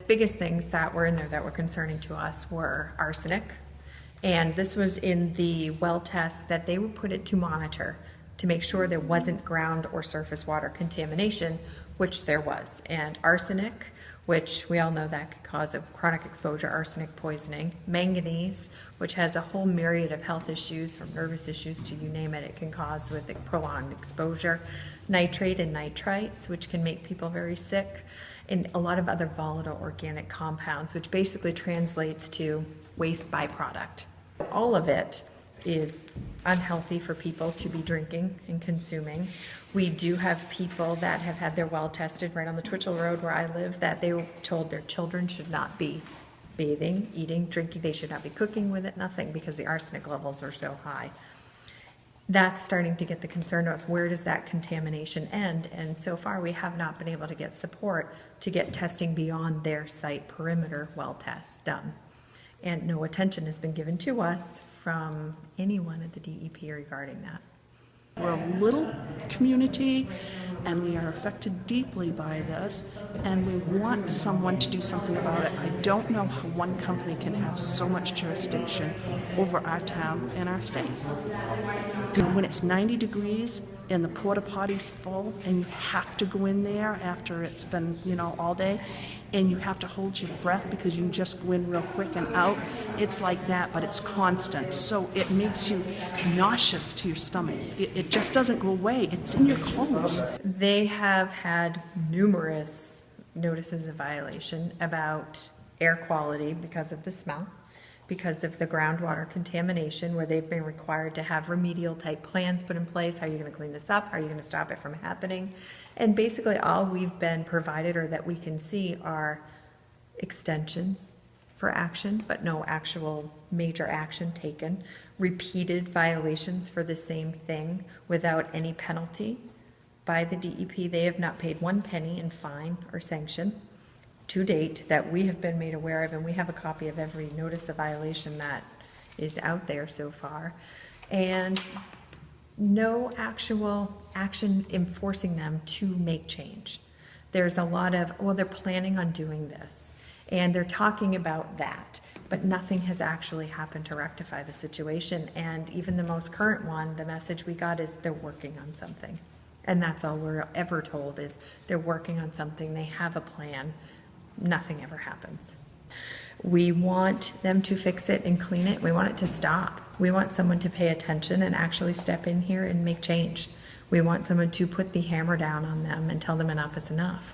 Biggest things that were in there that were concerning to us were arsenic. And this was in the well test that they would put it to monitor to make sure there wasn't ground or surface water contamination, which there was. And arsenic, which we all know that could cause a chronic exposure, arsenic poisoning. Manganese, which has a whole myriad of health issues, from nervous issues to you name it, it can cause with prolonged exposure. Nitrate and nitrites, which can make people very sick. And a lot of other volatile organic compounds, which basically translates to waste byproduct. All of it is unhealthy for people to be drinking and consuming. We do have people that have had their well tested right on the Twitchell Road where I live, that they were told their children should not be bathing, eating, drinking, they should not be cooking with it, nothing, because the arsenic levels are so high. That's starting to get the concern to us. Where does that contamination end? And so far we have not been able to get support to get testing beyond their site perimeter well tests done. And no attention has been given to us from anyone at the DEP regarding that. We're a little community and we are affected deeply by this, and we want someone to do something about it. I don't know how one company can have so much jurisdiction over our town and our state. When it's 90 degrees and the porta potty's full and you have to go in there after it's been, all day, and you have to hold your breath because you just go in real quick and out, it's like that, but it's constant. So it makes you nauseous to your stomach. It just doesn't go away. It's in your clothes. They have had numerous notices of violation about air quality because of the smell, because of the groundwater contamination, where they've been required to have remedial type plans put in place. How are you going to clean this up? How are you going to stop it from happening? And basically all we've been provided, or that we can see, are extensions for action, but no actual major action taken. Repeated violations for the same thing without any penalty by the DEP. They have not paid 1 penny in fine or sanction to date that we have been made aware of, and we have a copy of every notice of violation that is out there so far. And no actual action enforcing them to make change. There's a lot of, well, they're planning on doing this, and they're talking about that, but nothing has actually happened to rectify the situation. And even the most current one, the message we got is they're working on something. And that's all we're ever told, is they're working on something, they have a plan. Nothing ever happens. We want them to fix it and clean it. We want it to stop. We want someone to pay attention and actually step in here and make change. We want someone to put the hammer down on them and tell them enough is enough.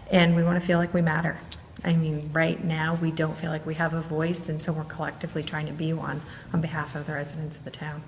And we want to feel like we matter. I mean, right now we don't feel like we have a voice, and so we're collectively trying to be one on behalf of the residents of the town.